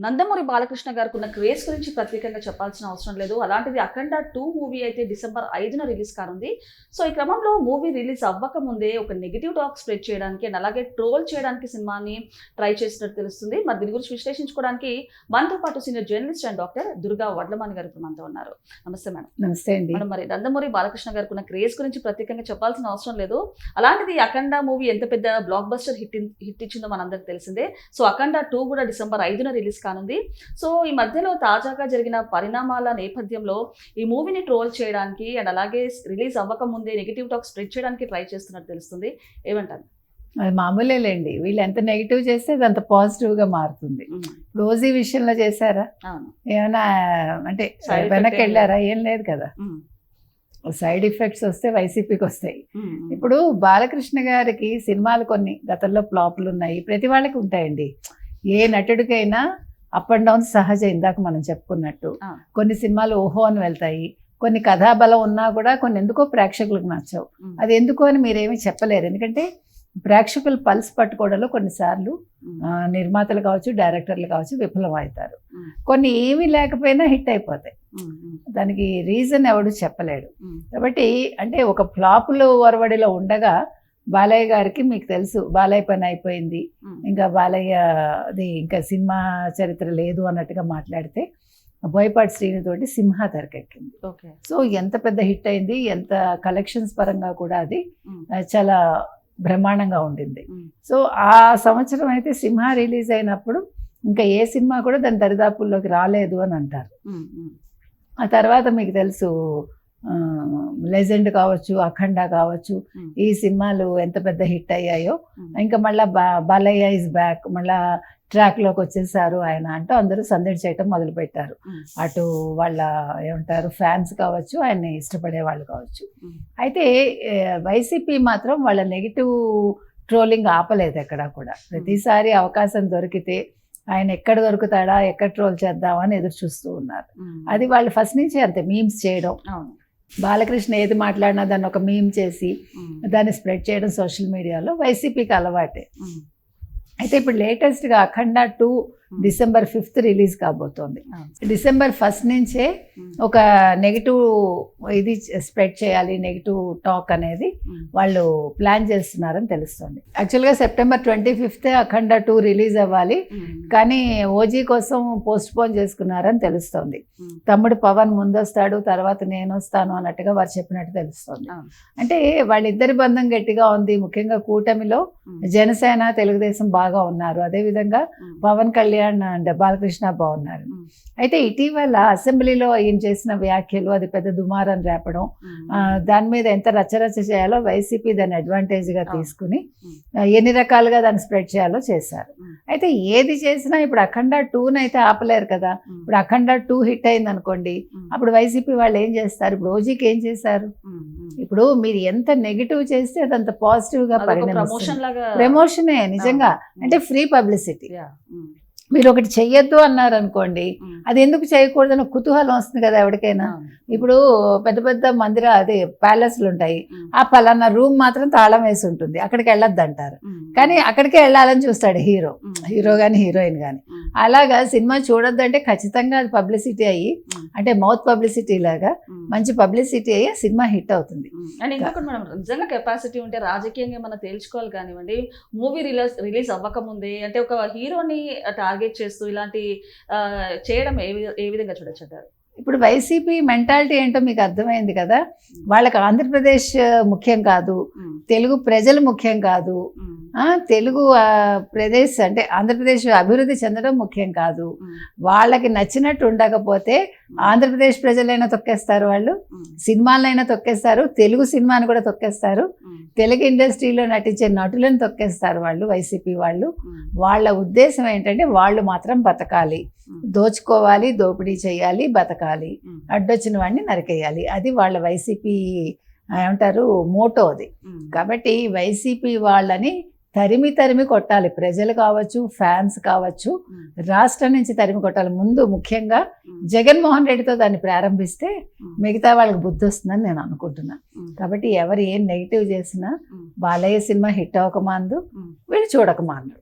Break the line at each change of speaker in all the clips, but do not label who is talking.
నందమూరి బాలకృష్ణ గారికి ఉన్న క్రేజ్ గురించి ప్రత్యేకంగా చెప్పాల్సిన అవసరం లేదు. అలాంటిది అఖండ 2 మూవీ అయితే డిసెంబర్ 5న రిలీజ్ కానుంది. సో ఈ క్రమంలో మూవీ రిలీజ్ అవ్వక ముందే ఒక నెగిటివ్ టాక్ స్ప్రెడ్ చేయడానికి అండ్ అలాగే ట్రోల్ చేయడానికి సినిమాని ట్రై చేసినట్టు తెలుస్తుంది. మరి దీని గురించి విశ్లేషించుకోవడానికి మనతో పాటు senior journalist and doctor Durga Vadlamani గారు మనతో ఉన్నారు. నమస్తే మేడం.
నమస్తే అండి.
మేడం, మరి నందమూరి బాలకృష్ణ గారికి ఉన్న క్రేజ్ గురించి ప్రత్యేకంగా చెప్పాల్సిన అవసరం లేదు. అలాంటిది అఖండ మూవీ ఎంత పెద్ద బ్లాక్ బస్టర్ హిట్ ఇచ్చిందో మనందరికి తెలిసిందే. సో అఖండ 2 కూడా డిసెంబర్ 5న రిలీజ్ కానుంది. సో ఈ మధ్యలో తాజాగా జరిగిన పరిణామాల నేపథ్యంలో ఈ మూవీని ట్రోల్ చేయడానికి అండ్ అలాగే రిలీజ్ అవ్వక ముందే నెగిటివ్ టాక్ స్ప్రెడ్ చేయడానికి ట్రై చేస్తున్నట్టు తెలుస్తుంది. ఏమంటారు?
అది మామూలేలేండి. వీళ్ళు ఎంత నెగిటివ్ చేస్తే అది అంత పాజిటివ్గా మారుతుంది. రోజీ విషయంలో చేశారా? ఏమైనా అంటే వెనక్కి వెళ్ళారా? ఏం లేదు కదా. సైడ్ ఎఫెక్ట్స్ వస్తే వైసీపీకి వస్తాయి. ఇప్పుడు బాలకృష్ణ గారికి సినిమాలు కొన్ని గతంలో ఫ్లాపులు ఉన్నాయి, ప్రతి వాళ్ళకి ఉంటాయండి. ఏ నటుడికైనా అప్ అండ్ డౌన్స్ సహజం. ఇందాక మనం చెప్పుకున్నట్టు కొన్ని సినిమాలు ఓహో అని వెళ్తాయి, కొన్ని కథాబలం ఉన్నా కూడా కొన్ని ఎందుకో ప్రేక్షకులకు నచ్చవు. అది ఎందుకో అని మీరేమీ చెప్పలేరు. ఎందుకంటే ప్రేక్షకులు పల్స్ పట్టుకోవడంలో కొన్నిసార్లు నిర్మాతలు కావచ్చు, డైరెక్టర్లు కావచ్చు విఫలం అవుతారు. కొన్ని ఏమీ లేకపోయినా హిట్ అయిపోతాయి. దానికి రీజన్ ఎవడు చెప్పలేడు. కాబట్టి అంటే ఒక ఫ్లాపులు ఒరవడిలో ఉండగా బాలయ్య గారికి మీకు తెలుసు, బాలయ్య పని అయిపోయింది, ఇంకా బాలయ్య అది ఇంకా సినిమా చరిత్ర లేదు అన్నట్టుగా మాట్లాడితే బోయపాటి శ్రీనితోటి సింహ తెరకెక్కింది. సో ఎంత పెద్ద హిట్ అయింది, ఎంత కలెక్షన్స్ పరంగా కూడా అది చాలా బ్రహ్మాండంగా ఉండింది. సో ఆ సంవత్సరం అయితే సింహ రిలీజ్ అయినప్పుడు ఇంకా ఏ సినిమా కూడా దాని దరిదాపుల్లోకి రాలేదు అని అంటారు. ఆ తర్వాత మీకు తెలుసు లెజెండ్ కావచ్చు, అఖండ కావచ్చు, ఈ సినిమాలు ఎంత పెద్ద హిట్ అయ్యాయో. ఇంకా మళ్ళీ బాలయ్య ఇస్ బ్యాక్, మళ్ళా ట్రాక్లోకి వచ్చేసారు ఆయన అంటూ అందరూ సందడి చేయటం మొదలుపెట్టారు. అటు వాళ్ళ ఏమంటారు ఫ్యాన్స్ కావచ్చు, ఆయన్ని ఇష్టపడే వాళ్ళు కావచ్చు. అయితే వైసీపీ మాత్రం వాళ్ళ నెగిటివ్ ట్రోలింగ్ ఆపలేదు ఎక్కడ కూడా. ప్రతిసారి అవకాశం దొరికితే ఆయన ఎక్కడ దొరుకుతాడా, ఎక్కడ ట్రోల్ చేద్దామని ఎదురు చూస్తూ ఉన్నారు. అది వాళ్ళు ఫస్ట్ నుంచి అంతే, మీమ్స్ చేయడం. బాలకృష్ణ ఏది మాట్లాడినా దాన్ని ఒక మీమ్ చేసి దాన్ని స్ప్రెడ్ చేయడం సోషల్ మీడియాలో వైసీపీకి అలవాటే. అయితే ఇప్పుడు లేటెస్ట్గా అఖండ 2 డిసెంబర్ 5th రిలీజ్ కాబోతోంది. డిసెంబర్ 1 నుంచే ఒక నెగిటివ్ ఇది స్ప్రెడ్ చేయాలి, నెగిటివ్ టాక్ అనేది వాళ్ళు ప్లాన్ చేస్తున్నారని తెలుస్తుంది. యాక్చువల్గా సెప్టెంబర్ 25th అఖండ 2 రిలీజ్ అవ్వాలి, కానీ ఓజీ కోసం పోస్ట్ పోన్ చేసుకున్నారని తెలుస్తుంది. తమ్ముడు పవన్ ముందొస్తాడు, తర్వాత నేను వస్తాను అన్నట్టుగా వారు చెప్పినట్టు తెలుస్తుంది. అంటే వాళ్ళిద్దరి బంధం గట్టిగా ఉంది. ముఖ్యంగా కూటమిలో జనసేన, తెలుగుదేశం బాగా ఉన్నారు. అదేవిధంగా పవన్ కళ్యాణ్ అండ్ బాలకృష్ణ బాగున్నారు. అయితే ఇటీవల అసెంబ్లీలో ఈయన చేసిన వ్యాఖ్యలు అది పెద్ద దుమారం రేపడం, దాని మీద ఎంత రచ్చరచ్చ చేయాలో వైసీపీ దాన్ని అడ్వాంటేజ్గా తీసుకుని ఎన్ని రకాలుగా దాన్ని స్ప్రెడ్ చేయాలో చేశారు. అయితే ఏది చేసినా ఇప్పుడు అఖండ 2 అయితే ఆపలేరు కదా. ఇప్పుడు అఖండ 2 హిట్ అయింది అనుకోండి, అప్పుడు వైసీపీ వాళ్ళు ఏం చేస్తారు? ఇప్పుడు ఓజీకి ఏం చేశారు? ఇప్పుడు మీరు ఎంత నెగిటివ్ చేస్తే అదంత పాజిటివ్గా ప్రమోషనే నిజంగా. అంటే ఫ్రీ పబ్లిసిటీ. మీరు ఒకటి చెయ్యొద్దు అన్నారు అనుకోండి, అది ఎందుకు చేయకూడదని కుతూహలం వస్తుంది కదా ఎవరికైనా. ఇప్పుడు పెద్ద పెద్ద అదే ప్యాలెస్లు ఉంటాయి, ఆ పలానా రూమ్ మాత్రం తాళం వేసి ఉంటుంది, అక్కడికి వెళ్ళొద్దు అంటారు. కానీ అక్కడికే వెళ్ళాలని చూస్తాడు హీరో కానీ హీరోయిన్ కానీ. అలాగా సినిమా చూడొద్దంటే ఖచ్చితంగా అది పబ్లిసిటీ అయ్యి, అంటే మౌత్ పబ్లిసిటీ లాగా మంచి పబ్లిసిటీ అయ్యి సినిమా హిట్ అవుతుంది.
అండ్ ఇంకొకటి మేడం, నిజంగా కెపాసిటీ ఉంటే రాజకీయంగా మనం తేల్చుకోవాలి కానివ్వండి. మూవీ రిలీజ్ అవ్వకముందే అంటే ఒక హీరోని టార్గెట్ చేస్తూ ఇలాంటి చేయడం ఏ విధంగా చూడొచ్చు అంటారు?
ఇప్పుడు వైసీపీ మెంటాలిటీ ఏంటో మీకు అర్థమైంది కదా. వాళ్ళకి ఆంధ్రప్రదేశ్ ముఖ్యం కాదు, తెలుగు ప్రజలు ముఖ్యం కాదు, తెలుగు ప్రదేశ్ అంటే ఆంధ్రప్రదేశ్ అభివృద్ధి చెందడం ముఖ్యం కాదు. వాళ్ళకి నచ్చినట్టు ఉండకపోతే ఆంధ్రప్రదేశ్ ప్రజలైనా తొక్కేస్తారు, వాళ్ళు సినిమాలైనా తొక్కేస్తారు, తెలుగు సినిమాని కూడా తొక్కేస్తారు, తెలుగు ఇండస్ట్రీలో నటించే నటులను తొక్కేస్తారు వాళ్ళు వైసీపీ వాళ్ళు. వాళ్ళ ఉద్దేశం ఏంటంటే వాళ్ళు మాత్రం బతకాలి, దోచుకోవాలి, దోపిడీ చేయాలి, బతకాలి, అడ్డొచ్చిన వాడిని నరికేయాలి. అది వాళ్ళ వైసీపీ ఏమంటారు మోటో అది. కాబట్టి వైసీపీ వాళ్ళని తరిమి కొట్టాలి. ప్రజలు కావచ్చు, ఫ్యాన్స్ కావచ్చు, రాష్ట్రం నుంచి తరిమి కొట్టాలి. ముందు ముఖ్యంగా జగన్మోహన్ రెడ్డితో దాన్ని ప్రారంభిస్తే మిగతా వాళ్ళకి బుద్ధి వస్తుందని నేను అనుకుంటున్నా. కాబట్టి ఎవరు ఏం నెగిటివ్ చేసినా బాలయ్య సినిమా హిట్ అవ్వకమాందు, వీళ్ళు చూడకమాందు.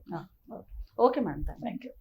Okay madam, thank you.